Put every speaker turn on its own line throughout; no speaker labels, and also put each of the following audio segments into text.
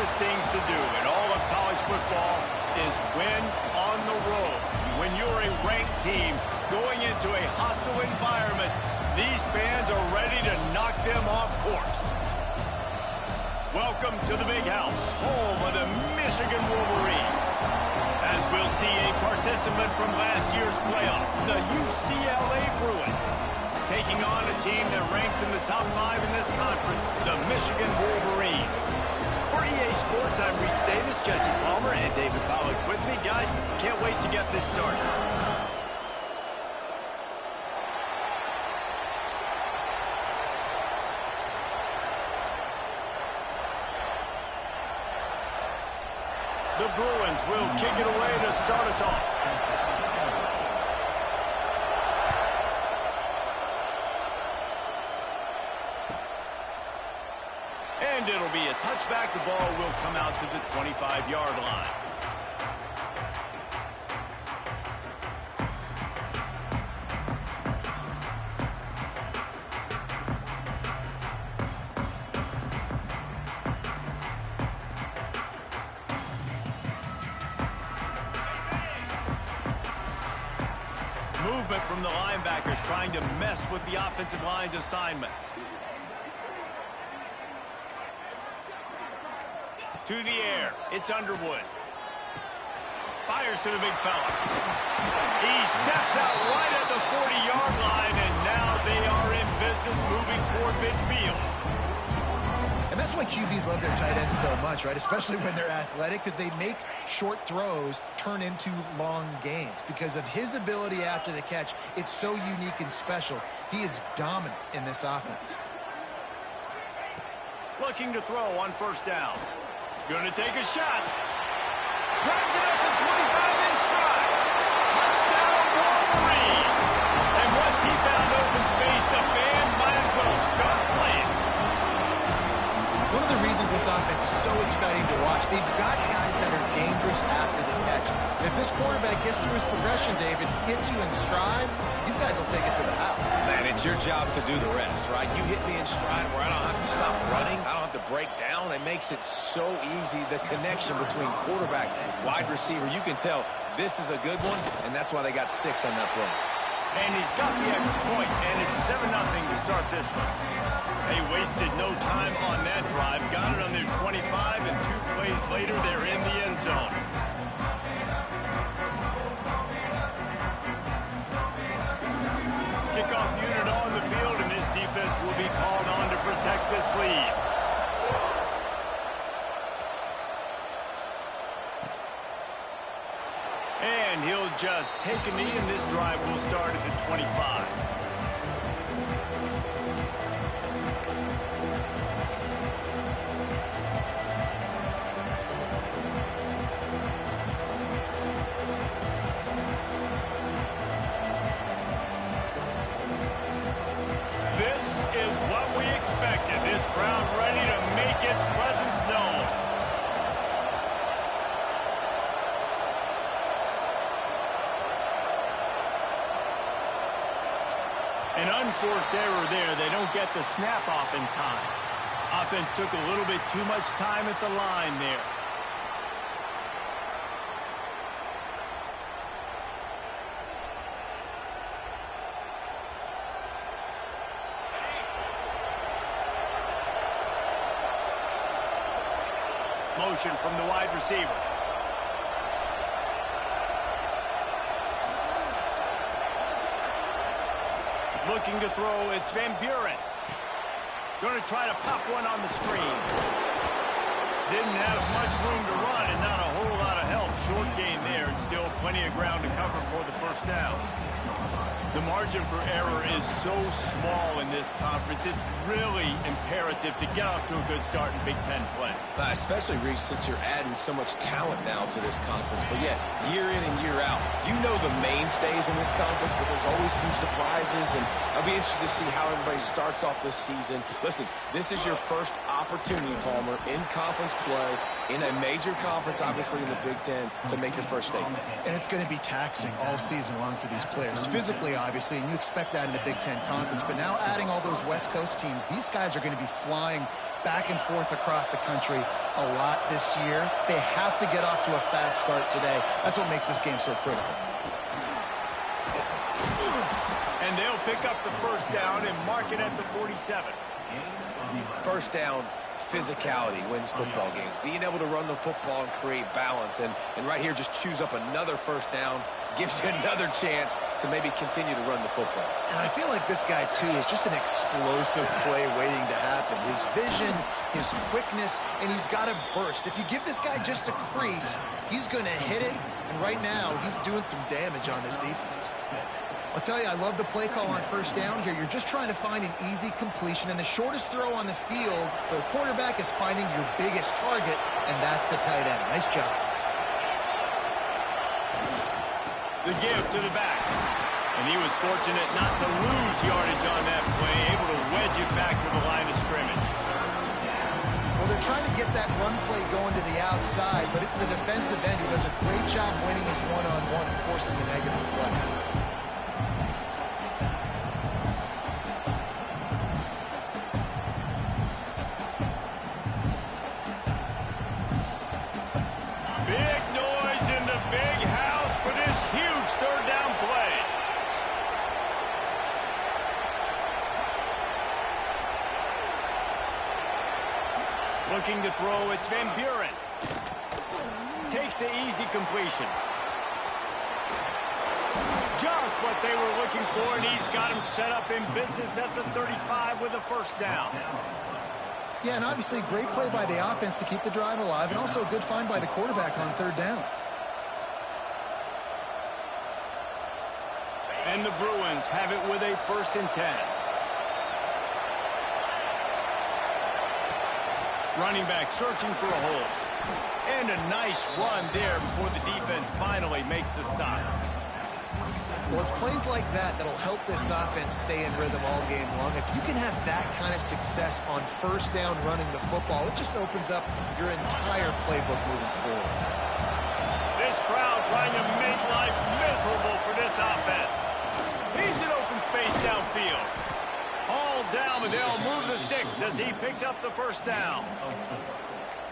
hardest things to do in all of college football is win on the road. When you're a ranked team going into a hostile environment, these fans are ready to knock them off course. Welcome to the Big House, home of the Michigan Wolverines. As we'll see a participant from last year's playoff, the UCLA Bruins, taking on a team that ranks in the top 5 in this conference, the Michigan Wolverines. For EA Sports, I'm Reese Davis, Jesse Palmer, and David Pollack with me. Guys, can't wait to get this started. The Bruins will kick it away to start us off. And it'll be a touchback. The ball will come out to the 25-yard line. Movement from the linebackers trying to mess with the offensive line's assignments. To the air, it's Underwood. Fires to the big fella. He steps out right at the 40-yard line, and now they are in business moving toward midfield.
And that's why QBs love their tight ends so much, right? Especially when they're athletic, because they make short throws turn into long gains. Because of his ability after the catch, it's so unique and special. He is dominant in this offense.
Looking to throw on first down. Going to take a shot. Grabs it at the 25 in stride. Touchdown, Wolverine. And once he found open space, the band might as well start playing.
One of the reasons this offense is so exciting to watch, they've got guys that are dangerous after the catch. And if this quarterback gets through his progression, David, hits you in stride, these guys will take it to the house.
Man, it's your job to do the rest, right? You hit me in stride where I don't have to stop running. I don't have to break down. It makes it so easy. The connection between quarterback, wide receiver, you can tell this is a good one, and that's why they got 6 on that play.
And he's got the extra point, and it's 7-0 to start this one. They wasted no time on that drive. Got it on their 25, and 2 plays later, they're in the end zone. Kickoff unit on the field, and this defense will be called on to protect this lead. And he'll just take a knee, and this drive will start at the 25. This is what we expected. This crowd ready to make its presence known. An unforced error there. They don't get the snap off in time. Offense took a little bit too much time at the line there. Motion from the wide receiver. Looking to throw, it's Van Buren. Going to try to pop one on the screen. Didn't have much room to run and not a whole lot of help. Short gain there and still plenty of ground to cover for the first down. The margin for error is so small in this conference. It's really imperative to get off to a good start in Big Ten play.
Especially, Reese, since you're adding so much talent now to this conference. But, yeah, year in and year out, you know the mainstays in this conference, but there's always some surprises. And I'll be interested to see how everybody starts off this season. Listen, this is your first opportunity, Palmer, in conference play, in a major conference, obviously in the Big Ten. to make your first statement.
And it's going to be taxing all season long for these players. Physically, obviously, and you expect that in the Big Ten Conference. But now adding all those West Coast teams, these guys are going to be flying back and forth across the country a lot this year. They have to get off to a fast start today. That's what makes this game so critical.
And they'll pick up the first down and mark it at the 47.
First down, physicality wins football games. Being able to run the football and create balance. And right here, just choose up another first down, gives you another chance to maybe continue to run the football.
And I feel like this guy, too, is just an explosive play waiting to happen. His vision, his quickness, and he's got a burst. If you give this guy just a crease, he's going to hit it. And right now, he's doing some damage on this defense. I'll tell you, I love the play call on first down here. You're just trying to find an easy completion, and the shortest throw on the field for the quarterback is finding your biggest target, and that's the tight end. Nice job.
The give to the back. And he was fortunate not to lose yardage on that play, able to wedge it back to the line of scrimmage.
Well, they're trying to get that run play going to the outside, but it's the defensive end who does a great job winning his one-on-one and forcing the negative play. Looking to throw, it's Van Buren. Takes the easy completion. Just what they were looking for, and he's got him set up in business at the 35 with a first down. Yeah, and obviously great play by the offense to keep the drive alive, and also a good find by the quarterback on third down.
And the Bruins have it with a 1st and 10. Running back searching for a hole. And a nice run there before the defense finally makes the stop.
Well, it's plays like that that'll help this offense stay in rhythm all game long. If you can have that kind of success on first down running the football, it just opens up your entire playbook moving forward.
This crowd trying to make life miserable for this offense. He's in open space downfield. All down, but they'll move the sticks as he picks up the first down.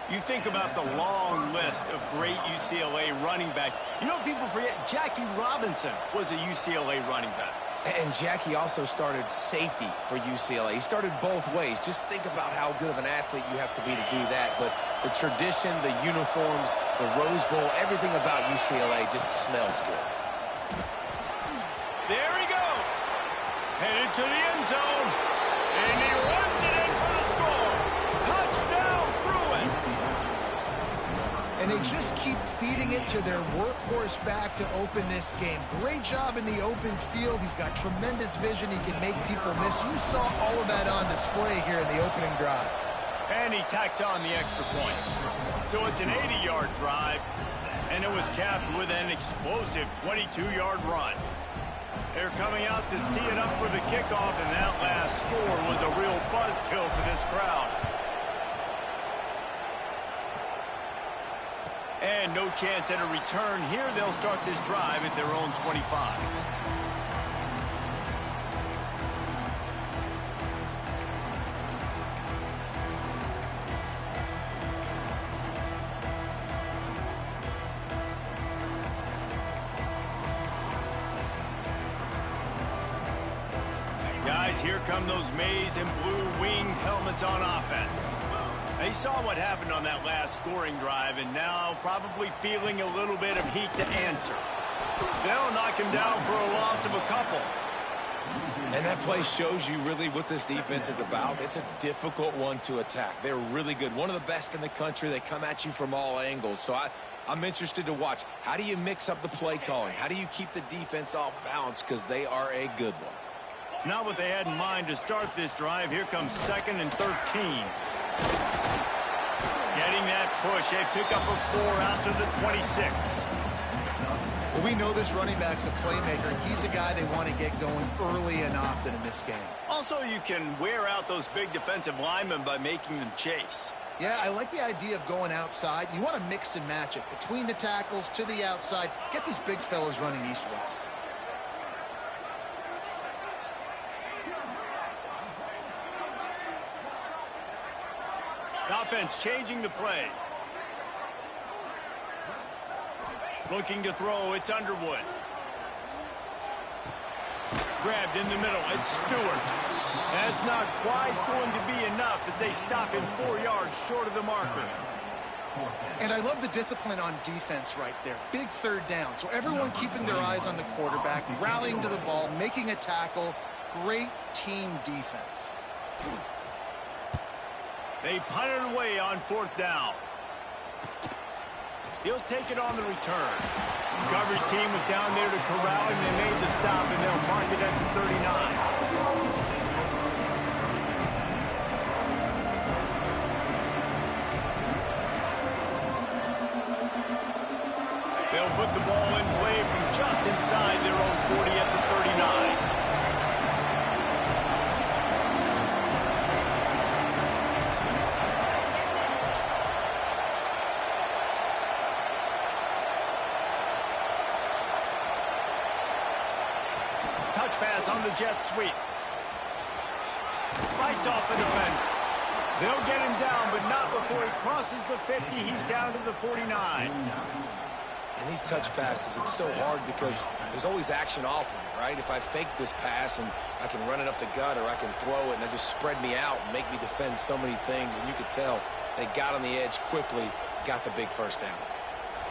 You think about the long list of great UCLA running backs. You know, people forget Jackie Robinson was a UCLA running back.
And Jackie also started safety for UCLA. He started both ways. Just think about how good of an athlete you have to be to do that. But the tradition, the uniforms, the Rose Bowl, everything about UCLA just smells good.
There he goes. Headed to the end zone. And he runs it in for the score. Touchdown, Bruins.
And they just keep feeding it to their workhorse back to open this game. Great job in the open field. He's got tremendous vision. He can make people miss. You saw all of that on display here in the opening drive.
And he tacks on the extra point. So it's an 80-yard drive. And it was capped with an explosive 22-yard run. They're coming out to tee it up for the kickoff, and that last score was a real buzzkill for this crowd. And no chance at a return here. They'll start this drive at their own 25. Guys, here come those maize and blue winged helmets on offense. They saw what happened on that last scoring drive, and now probably feeling a little bit of heat to answer. They'll knock him down for a loss of a couple.
And that play shows you really what this defense is about. It's a difficult one to attack. They're really good. One of the best in the country. They come at you from all angles. So I'm interested to watch. How do you mix up the play calling? How do you keep the defense off balance? Because they are a good one.
Not what they had in mind to start this drive. Here comes 2nd and 13. Getting that push. A pickup of 4 out to the 26.
Well, we know this running back's a playmaker. He's a guy they want to get going early and often in this game.
Also, you can wear out those big defensive linemen by making them chase.
Yeah, I like the idea of going outside. You want to mix and match it between the tackles to the outside. Get these big fellas running east-west.
Offense changing the play. Looking to throw, it's Underwood. Grabbed in the middle, it's Stewart. That's not quite going to be enough as they stop him 4 yards short of the marker.
And I love the discipline on defense right there. Big third down. So everyone keeping their eyes on the quarterback, rallying to the ball, making a tackle. Great team defense.
They punt it away on 4th down. He'll take it on the return. The coverage team was down there to corral him. They made the stop, and they'll mark it at the 39. They'll put the ball in play from just inside their own 40 at the 39. Touch pass on the jet sweep. Fights off the defender. They'll get him down, but not before he crosses the 50. He's down to the 49.
And these touch passes, it's so hard because there's always action off of it, right? If I fake this pass and I can run it up the gut, or I can throw it and it just spread me out and make me defend so many things. And you could tell they got on the edge quickly, got the big first down.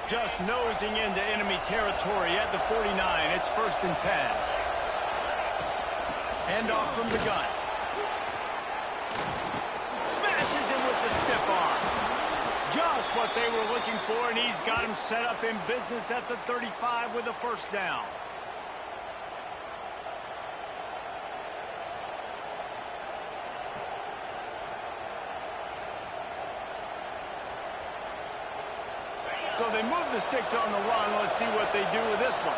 Just nosing into enemy territory at the 49. It's 1st and 10. Hand off from the gun. Smashes him with the stiff arm. Just what they were looking for, and he's got him set up in business at the 35 with a first down. So they move the sticks on the run. Let's see what they do with this one.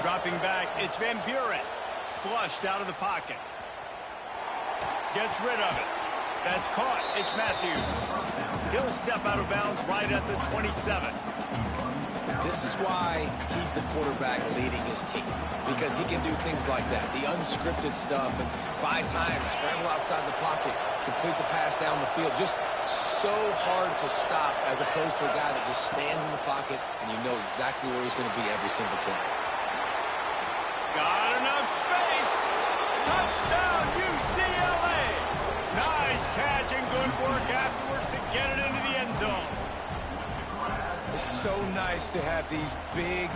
Dropping back, it's Van Buren. Flushed out of the pocket. Gets rid of it. That's caught. It's Matthews. He'll step out of bounds right at the 27.
This is why he's the quarterback leading his team, because he can do things like that, the unscripted stuff, and buy time, scramble outside the pocket, complete the pass down the field. Just so hard to stop as opposed to a guy that just stands in the pocket and you know exactly where he's going to be every single play.
Got enough space. Touchdown, UCLA. Nice catch and good work afterwards to get it into the end zone.
It's so nice to have these big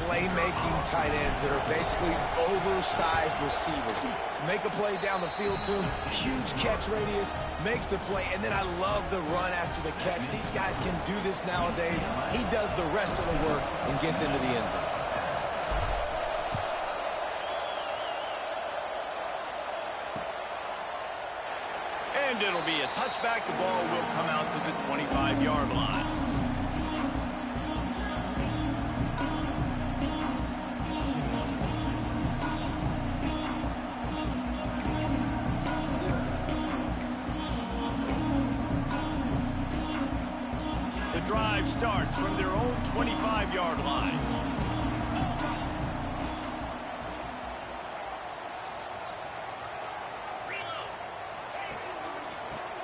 playmaking tight ends that are basically oversized receivers. Make a play down the field to him, huge catch radius, makes the play, and then I love the run after the catch. These guys can do this nowadays. He does the rest of the work and gets into the end zone.
And it'll be a touchback. The ball will come out to the 25-yard line. The drive starts from their own 25-yard line.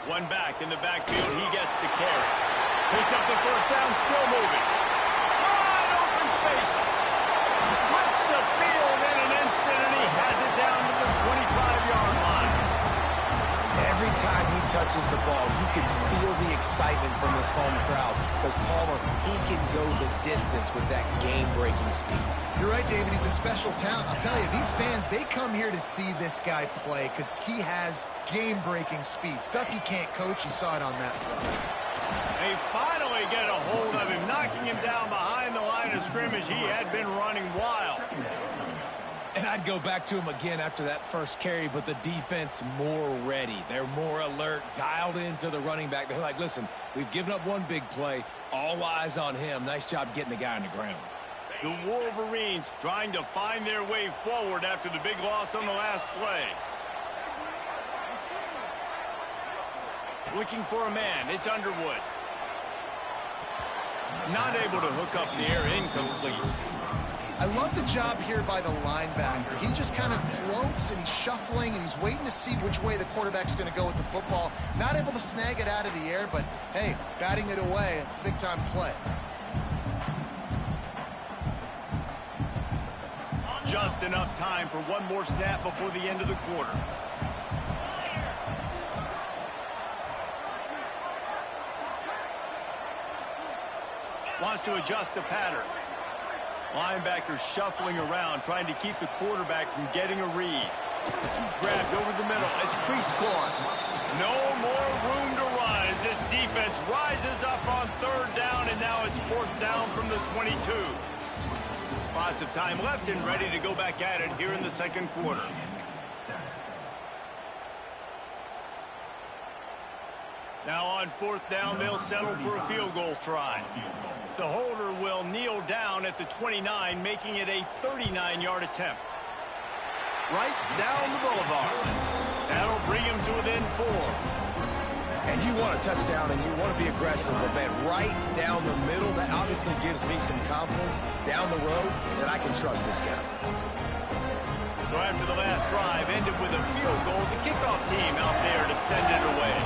One back in the backfield. He gets the carry. Picks up the first down, still moving. Wide open spaces. Flips the field in an instant, and he has it down to the 25-yard line.
Every time he touches the ball, you can feel the excitement from this home crowd because Palmer, he can go the distance with that game-breaking speed.
You're right, David. He's a special talent. I'll tell you, these fans, they come here to see this guy play because he has game-breaking speed. Stuff you can't coach. You saw it on that play.
They finally get a hold of him, knocking him down behind the line of scrimmage. He had been running wild.
And I'd go back to him again after that first carry, but the defense more ready. They're more alert, dialed into the running back. They're like, listen, we've given up one big play. All eyes on him. Nice job getting the guy on the ground.
The Wolverines trying to find their way forward after the big loss on the last play. Looking for a man. It's Underwood. Not able to hook up the air, incomplete.
I love the job here by the linebacker. He just kind of floats and he's shuffling and he's waiting to see which way the quarterback's going to go with the football. Not able to snag it out of the air, but hey, batting it away, it's a big-time play.
Just enough time for one more snap before the end of the quarter. Wants to adjust the pattern. Linebacker shuffling around, trying to keep the quarterback from getting a read. Grabbed over the middle. It's crease corn. No more room to run as this defense rises up on third down, and now it's fourth down from the 22. Lots of time left and ready to go back at it here in the second quarter. Now on fourth down, they'll settle for a field goal try. The holder will kneel down at the 29, making it a 39-yard attempt. Right down the boulevard. That'll bring him to within 4.
And you want a touchdown and you want to be aggressive, but man, right down the middle, that obviously gives me some confidence down the road that I can trust this guy.
So after the last drive ended with a field goal, the kickoff team out there to send it away.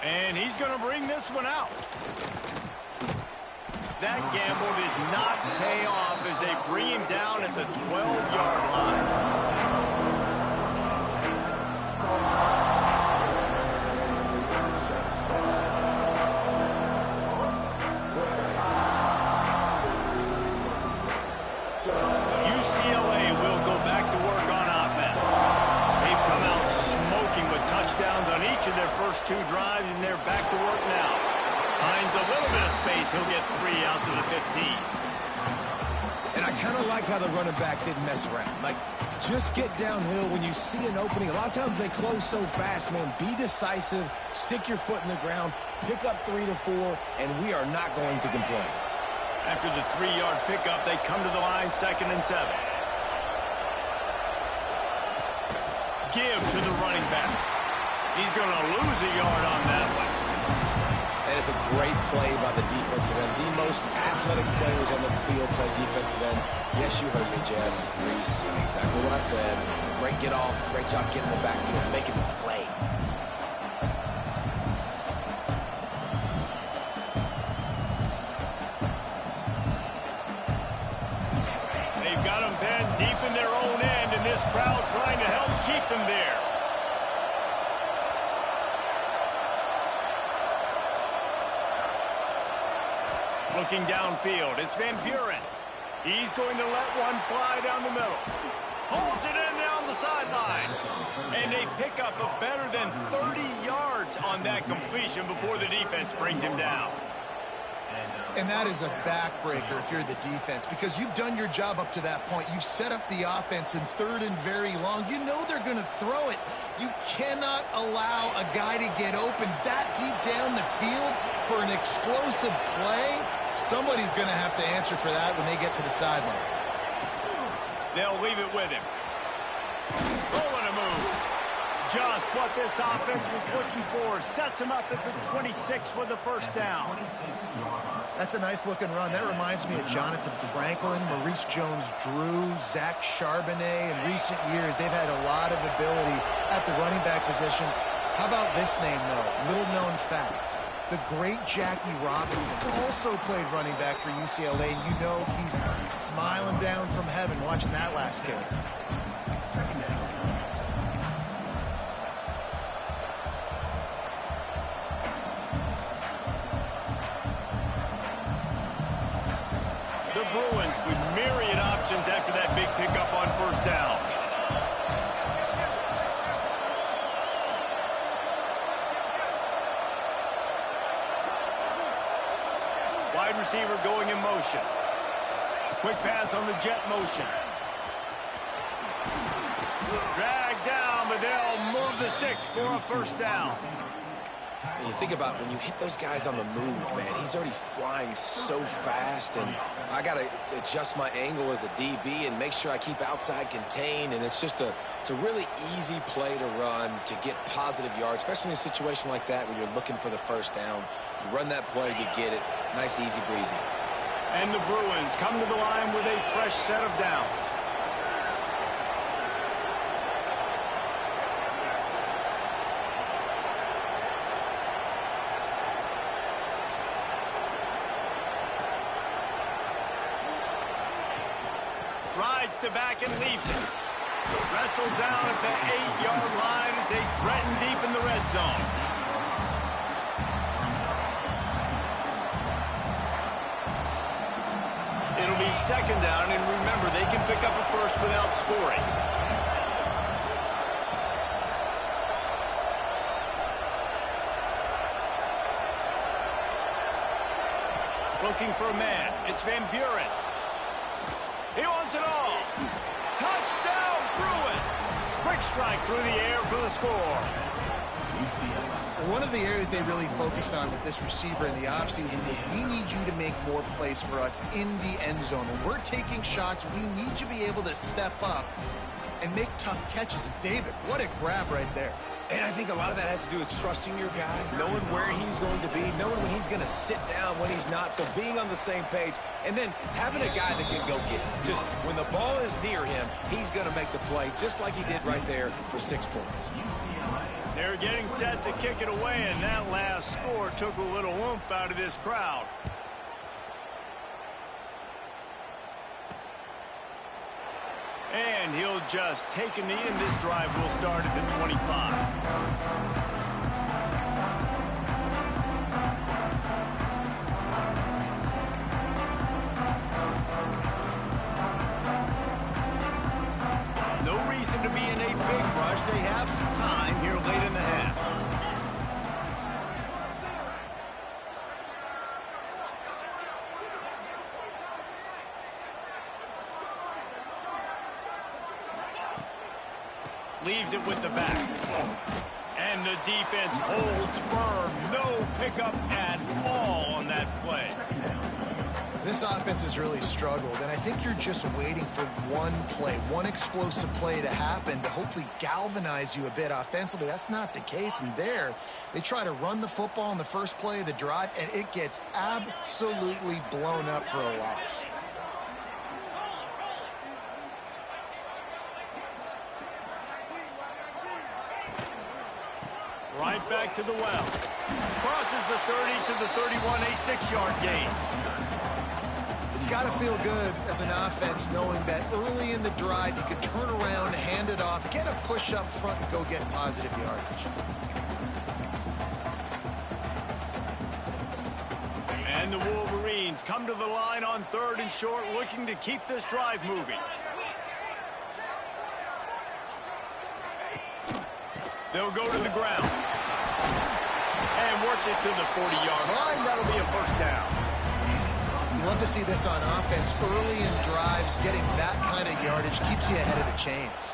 And he's going to bring this one out. That gamble did not pay off as they bring him down at the 12-yard line. UCLA will go back to work on offense. They've come out smoking with touchdowns on each of their first 2 drives, and they're back to work now. Finds a little bit of space. He'll get 3 out to the 15.
And I kind of like how the running back didn't mess around. Like, just get downhill when you see an opening. A lot of times they close so fast, man. Be decisive, stick your foot in the ground, pick up 3 to 4, and we are not going to complain.
After the 3-yard pickup, they come to the line, 2nd and 7. Give to the running back. He's going to lose a yard on that one.
And it's a great play by the defensive end. The most athletic players on the field play defensive end. Yes, you heard me, Jess. Reese, exactly what I said. Great get off. Great job getting the backfield, making the play.
They've got them pinned deep in their own end, and this crowd trying to help keep them there. Looking downfield, it's Van Buren. He's going to let one fly down the middle. Pulls it in down the sideline. And they pick up a better than 30 yards on that completion before the defense brings him down.
And that is a backbreaker if you're the defense, because you've done your job up to that point. You've set up the offense in 3rd and very long. You know they're going to throw it. You cannot allow a guy to get open that deep down the field for an explosive play. Somebody's going to have to answer for that when they get to the sidelines.
They'll leave it with him. Rolling a move. Just what this offense was looking for. Sets him up at the 26 with the first down.
That's a nice-looking run. That reminds me of Jonathan Franklin, Maurice Jones-Drew, Zach Charbonnet. In recent years, they've had a lot of ability at the running back position. How about this name, though? Little-known fact. The great Jackie Robinson also played running back for UCLA, and you know he's smiling down from heaven watching that last carry.
The Bruins with myriad options after that big pickup on first down. Wide receiver going in motion. Quick pass on the jet motion. Dragged down, but they'll move the sticks for a first down.
And you think about when you hit those guys on the move, man, he's already flying so fast, and I got to adjust my angle as a DB and make sure I keep outside contained, and it's a really easy play to run to get positive yards, especially in a situation like that where you're looking for the first down. You run that play, you get it. Nice, easy breezy.
And the Bruins come to the line with a fresh set of downs. Rides to back and leaves it. Wrestled down at the 8-yard line as they threaten deep in the red zone. It'll be second down, and remember, they can pick up a first without scoring. Looking for a man. It's Van Buren. He wants it all. Touchdown, Bruins. Quick strike through the air for the score.
One of the areas they really focused on with this receiver in the offseason was we need you to make more plays for us in the end zone. When we're taking shots, we need you to be able to step up and make tough catches. And David, what a grab right there.
And I think a lot of that has to do with trusting your guy, knowing where he's going to be, knowing when he's going to sit down, when he's not, so being on the same page, and then having a guy that can go get it. Just when the ball is near him, he's going to make the play, just like he did right there for 6 points.
They're getting set to kick it away, and that last score took a little oomph out of this crowd. And he'll just take a knee, and this drive will start at the 25. No reason to be in a big rush. They have some time here late in the half. Leaves it with the back. And the defense holds firm. No pickup at all on that play.
This offense has really struggled, and I think you're just waiting for one play, one explosive play to happen to hopefully galvanize you a bit offensively. That's not the case, and there they try to run the football in the first play of the drive, and it gets absolutely blown up for a loss.
Right back to the well. Crosses the 30 to the 31, a 6-yard gain.
It's got to feel good as an offense knowing that early in the drive you can turn around, hand it off, get a push up front, and go get positive yardage.
And the Wolverines come to the line on 3rd and short, looking to keep this drive moving. They'll go to the ground. And works it to the 40-yard line. That'll be a first down.
You love to see this on offense. Early in drives, getting that kind of yardage keeps you ahead of the chains.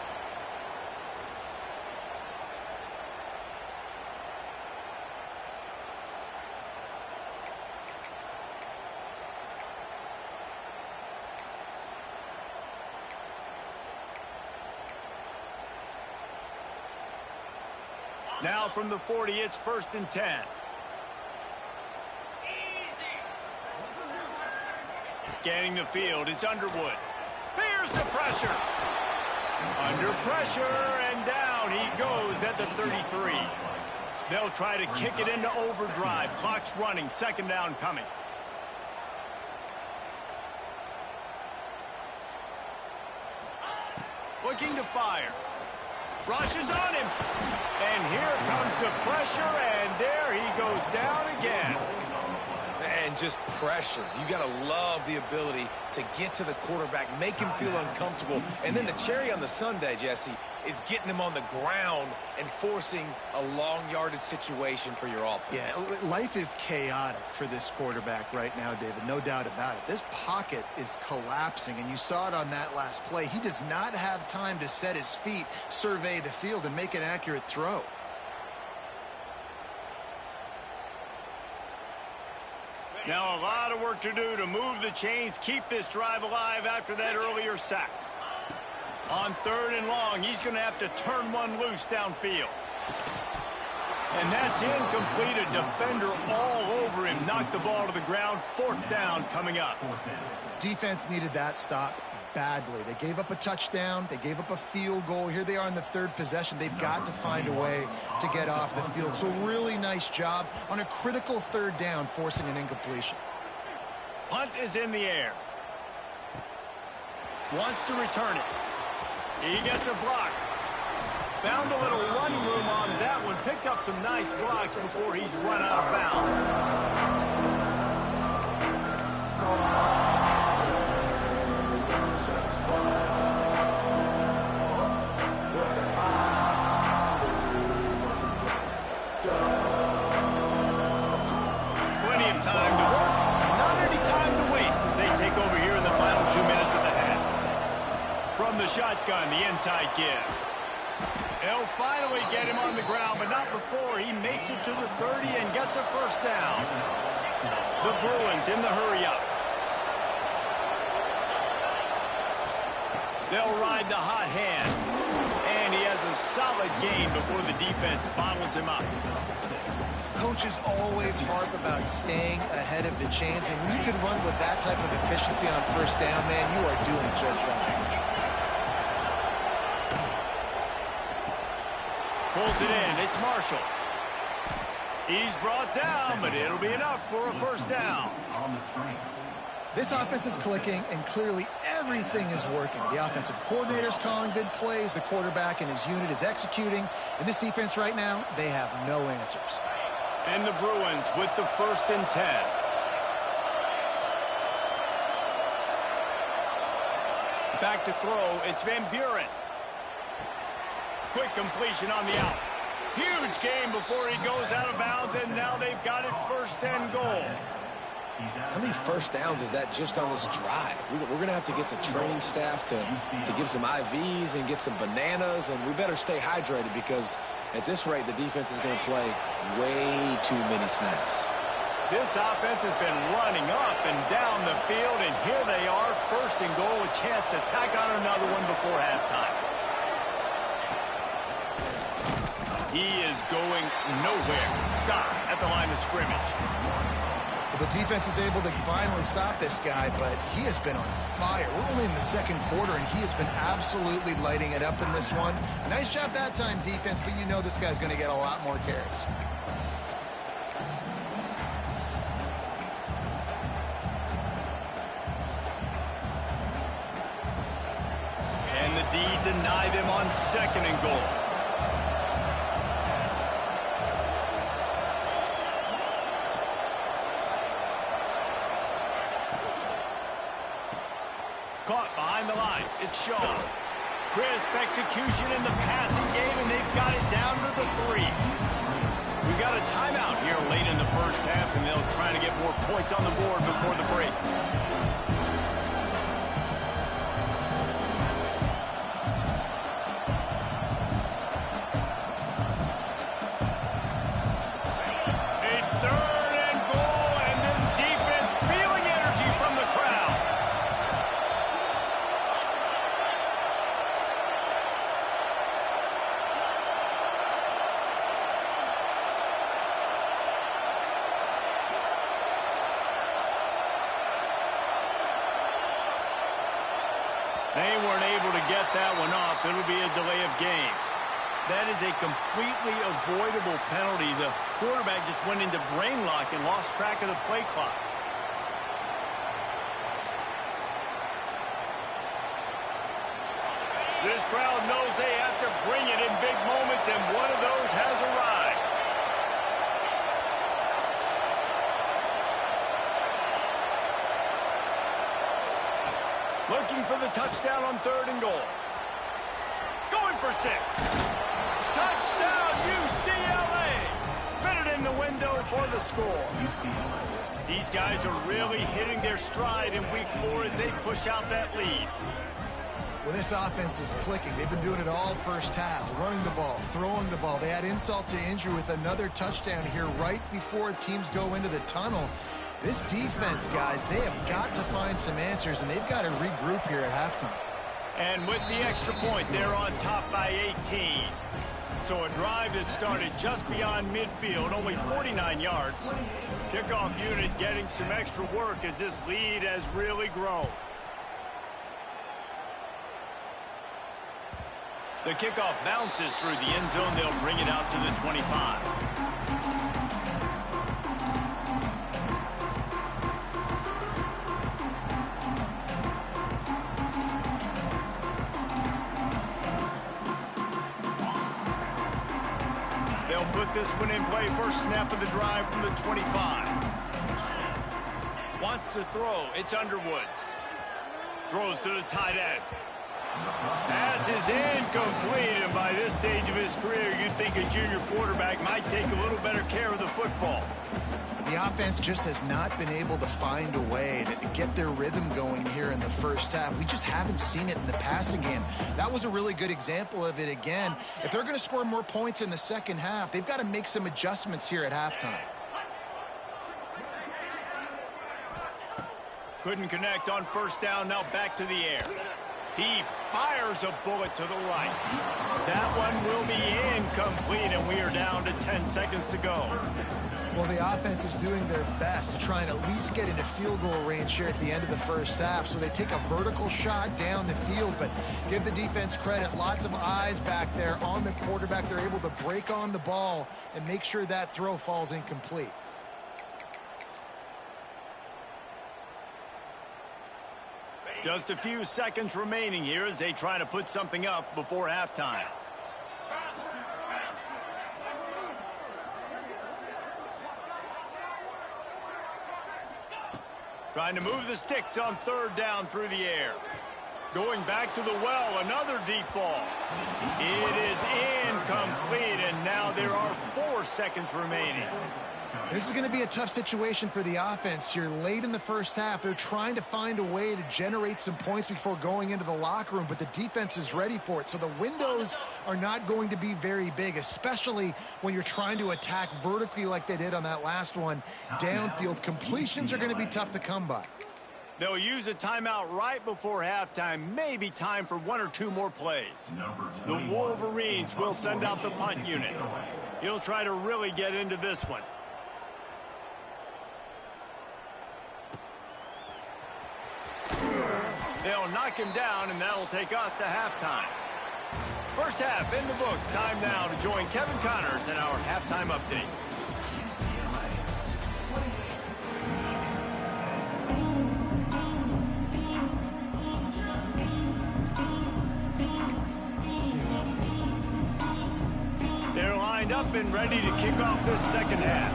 Now from the 40, it's 1st and 10. Scanning the field, it's Underwood. Here's the pressure. Under pressure, and down he goes at the 33. They'll try to kick it into overdrive. Clock's running, 2nd down coming. Looking to fire. Rushes on him. And here comes the pressure, and there he goes down again.
and just pressure. You got to love the ability to get to the quarterback, make him feel uncomfortable. And then the cherry on the sundae, Jesse, is getting him on the ground and forcing a long yardage situation for your offense.
Yeah, life is chaotic for this quarterback right now, David. No doubt about it. This pocket is collapsing, and you saw it on that last play. He does not have time to set his feet, survey the field, and make an accurate throw.
Now a lot of work to do to move the chains, keep this drive alive after that earlier sack. On 3rd and long, he's going to have to turn one loose downfield. And that's incomplete. A defender all over him. Knocked the ball to the ground. 4th down coming up.
Defense needed that stop badly. They gave up a touchdown. They gave up a field goal. Here they are in the 3rd possession. They've got to find a way to get off the field. So really nice job on a critical 3rd down, forcing an incompletion.
Punt is in the air. Wants to return it. He gets a block. Found a little running room on that one. Picked up some nice blocks before he's run out of bounds. Plenty of time to work. Not any time to waste as they take over here in the final 2 minutes of the half. From the shotgun, the inside give. They'll finally get him on the ground, but not before he makes it to the 30 and gets a 1st down. The Bruins in the hurry-up. They'll ride the hot hand. And he has a solid gain before the defense bottles him up.
Coaches always harp about staying ahead of the chains, and when you can run with that type of efficiency on 1st down, man, you are doing just that.
Pulls it in. It's Marshall. He's brought down, but it'll be enough for a 1st down.
This offense is clicking, and clearly everything is working. The offensive coordinator's calling good plays. The quarterback and his unit is executing. And this defense right now, they have no answers.
And the Bruins with the 1st and 10. Back to throw. It's Van Buren. Quick completion on the out. Huge game before he goes out of bounds, and now they've got it 1st and goal.
How many 1st downs is that just on this drive? We're going to have to get the training staff to give some IVs and get some bananas, and we better stay hydrated because at this rate, the defense is going to play way too many snaps.
This offense has been running up and down the field, and here they are, 1st and goal, a chance to tack on another one before halftime. He is going nowhere. Stop at the line of scrimmage.
Well, the defense is able to finally stop this guy, but he has been on fire. We're only in the 2nd quarter, and he has been absolutely lighting it up in this one. Nice job that time, defense, but you know this guy's going to get a lot more carries.
And the D deny them on 2nd and goal. Caught behind the line. It's Shaw. Crisp execution in the passing game, and they've got it down to the 3. We've got a timeout here late in the 1st half, and they'll try to get more points on the board before the break. They weren't able to get that one off. It'll be a delay of game. That is a completely avoidable penalty. The quarterback just went into brain lock and lost track of the play clock. This crowd knows they have to bring it in big moments, and one of those has arrived. Looking for the touchdown on 3rd and goal. Going for 6. Touchdown, UCLA! Fitted in the window for the score. These guys are really hitting their stride in week 4 as they push out that lead.
Well, this offense is clicking. They've been doing it all first half, running the ball, throwing the ball. They had insult to injury with another touchdown here right before teams go into the tunnel. This defense, guys, they have got to find some answers, and they've got to regroup here at halftime.
And with the extra point, they're on top by 18. So a drive that started just beyond midfield, only 49 yards. Kickoff unit getting some extra work as this lead has really grown. The kickoff bounces through the end zone. They'll bring it out to the 25. They'll put this one in play. First snap of the drive from the 25. Wants to throw. It's Underwood. Throws to the tight end. Pass is incomplete, and by this stage of his career, you'd think a junior quarterback might take a little better care of the football.
The offense just has not been able to find a way to get their rhythm going here in the first half. We just haven't seen it in the passing game. That was a really good example of it again. If they're going to score more points in the second half, they've got to make some adjustments here at halftime.
Couldn't connect on first down. Now back to the air. He fires a bullet to the right. That one will be incomplete, and we are down to 10 seconds to go.
Well, the offense is doing their best to try and at least get into field goal range here at the end of the first half. So they take a vertical shot down the field, but give the defense credit. Lots of eyes back there on the quarterback. They're able to break on the ball and make sure that throw falls incomplete.
Just a few seconds remaining here as they try to put something up before halftime. Trying to move the sticks on 3rd down through the air. Going back to the well, another deep ball. It is incomplete, and now there are 4 seconds remaining.
This is going to be a tough situation for the offense here late in the first half. They're trying to find a way to generate some points before going into the locker room, but the defense is ready for it. So the windows are not going to be very big, especially when you're trying to attack vertically like they did on that last one. Downfield completions are going to be tough to come by.
They'll use a timeout right before halftime. Maybe time for 1 or 2 more plays. The Wolverines will send out the punt unit. He'll try to really get into this one. They'll knock him down, and that'll take us to halftime. First half in the books. Time now to join Kevin Connors in our halftime update. They're lined up and ready to kick off this second half.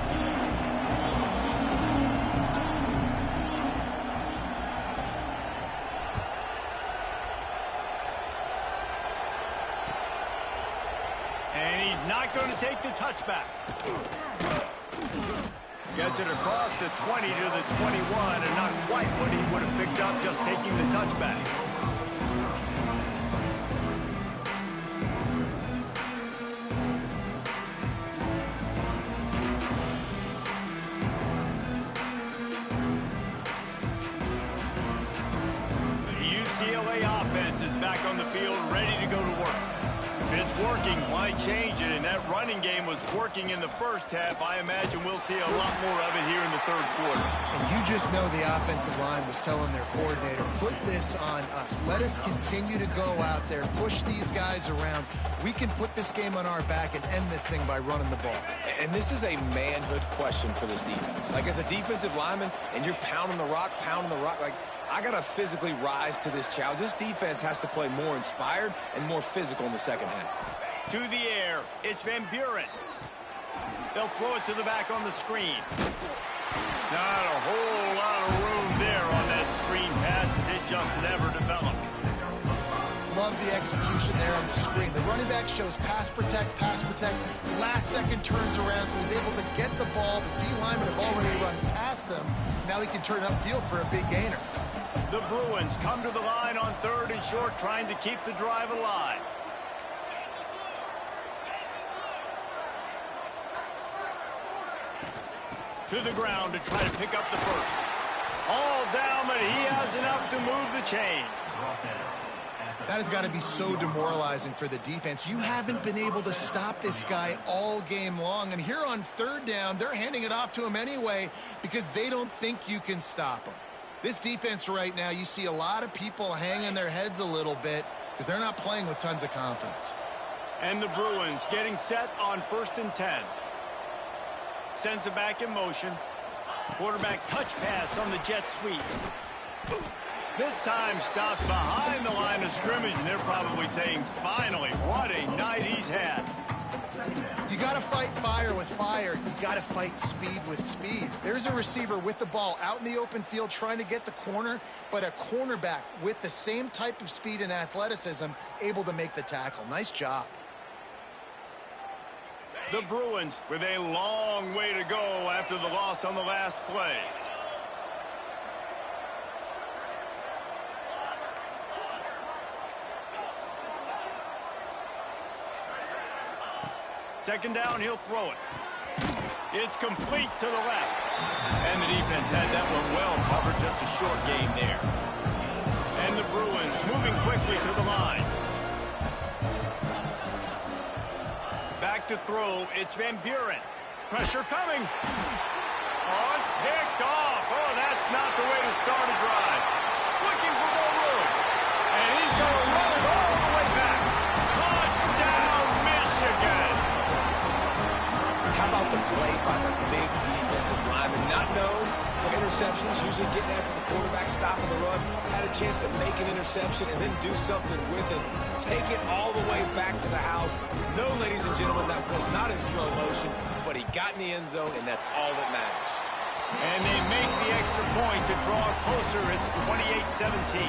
And he's not going to take the touchback. Gets it across the 20 to the 21, and not quite what he would have picked up just taking the touchback. The UCLA offense is back on the field, ready to go to work. If it's working, why change it? And that running game was working in the first half. I imagine we'll see a lot more of it here in the 3rd quarter.
And you just know the offensive line was telling their coordinator, put this on us. Let us continue to go out there, push these guys around. We can put this game on our back and end this thing by running the ball.
And this is a manhood question for this defense. Like, as a defensive lineman, and you're pounding the rock, like, I got to physically rise to this challenge. This defense has to play more inspired and more physical in the second half.
To the air, it's Van Buren. They'll throw it to the back on the screen. Not a whole lot of room there on that screen pass, as it just never developed.
the execution there on the screen. The running back shows pass protect, last second turns around, so he's able to get the ball. The D linemen have already run past him. Now he can turn upfield for a big gainer.
The Bruins come to the line on 3rd and short, trying to keep the drive alive. To the ground to try to pick up the first. All down, but he has enough to move the chains.
That has got to be so demoralizing for the defense. You haven't been able to stop this guy all game long. And here on 3rd down, they're handing it off to him anyway because they don't think you can stop him. This defense right now, you see a lot of people hanging their heads a little bit because they're not playing with tons of confidence.
And the Bruins getting set on 1st and 10. Sends it back in motion. Quarterback touch pass on the jet sweep. This time stopped behind the line of scrimmage, and they're probably saying, finally, what a night he's had.
You got to fight fire with fire. You got to fight speed with speed. There's a receiver with the ball out in the open field trying to get the corner, but a cornerback with the same type of speed and athleticism able to make the tackle. Nice job.
The Bruins with a long way to go after the loss on the last play. Second down, he'll throw it. It's complete to the left. And the defense had that one well covered, just a short game there. And the Bruins moving quickly to the line. Back to throw, it's Van Buren. Pressure coming. Oh, it's picked off. Oh, that's not the way to start a drive. Looking for more room. And he's going to run it all the way back. Touchdown, Michigan.
How about the play by the big defensive lineman? Not known for interceptions, usually getting after the quarterback, stopping the run. Had a chance to make an interception and then do something with it. Take it all the way back to the house. No, ladies and gentlemen, that was not in slow motion, but he got in the end zone, and that's all that matters.
And they make the extra point to draw closer. It's 28-17.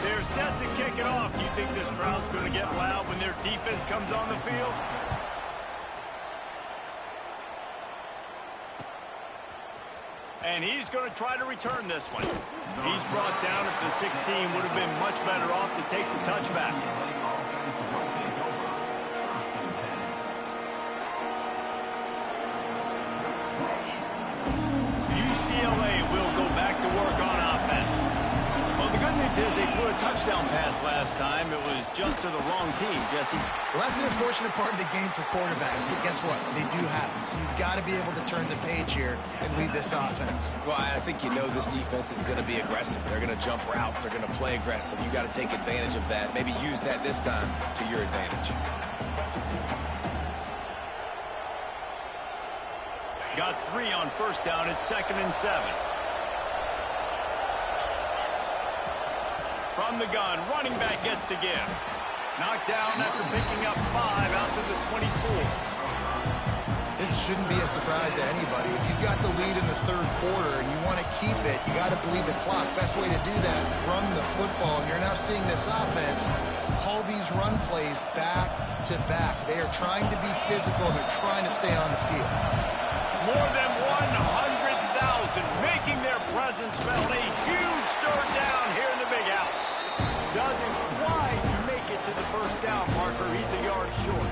They're set to kick it off. You think this crowd's going to get loud when their defense comes on the field? And he's going to try to return this one. He's brought down at the 16. Would have been much better off to take the touchback. UCLA will go back to work on offense. Well, the good news is they threw a touchdown pass last time. It was just to the wrong team, Jesse.
Well, that's an unfortunate part of the game for quarterbacks, but guess what? They do have it. So you've got to be able to turn the page here and lead this offense.
Well, I think you know this defense is going to be aggressive. They're going to jump routes. They're going to play aggressive. You got to take advantage of that. Maybe use that this time to your advantage.
Got 3 on 1st down. It's 2nd and 7. From the gun, running back gets to give. Knocked down after picking up 5 out to the 24.
This shouldn't be a surprise to anybody. If you've got the lead in the 3rd quarter and you want to keep it, you got to bleed the clock. Best way to do that, run the football. And you're now seeing this offense call these run plays back to back. They are trying to be physical. They're trying to stay on the field.
More than 100,000 making their presence felt. A huge 3rd down here in the big house. Doesn't quite make it to the 1st down marker. He's a yard short.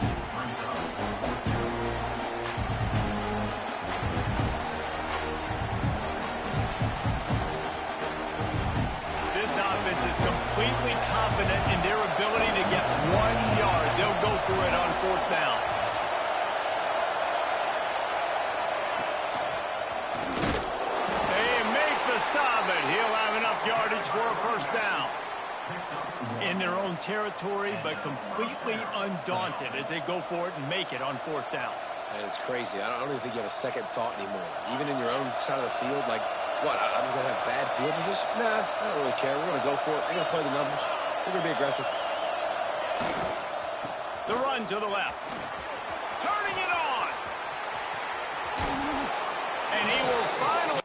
This offense is completely confident in their ability to get 1 yard. They'll go for it on 4th down. Stop it. He'll have enough yardage for a 1st down. In their own territory, but completely undaunted as they go for it and make it on 4th down.
And it's crazy. I don't even think you have a second thought anymore. Even in your own side of the field, like, what, I'm going to have bad field position? Nah, I don't really care. We're going to go for it. We're going to play the numbers. We're going to be aggressive.
The run to the left. Turning it on. And he will finally...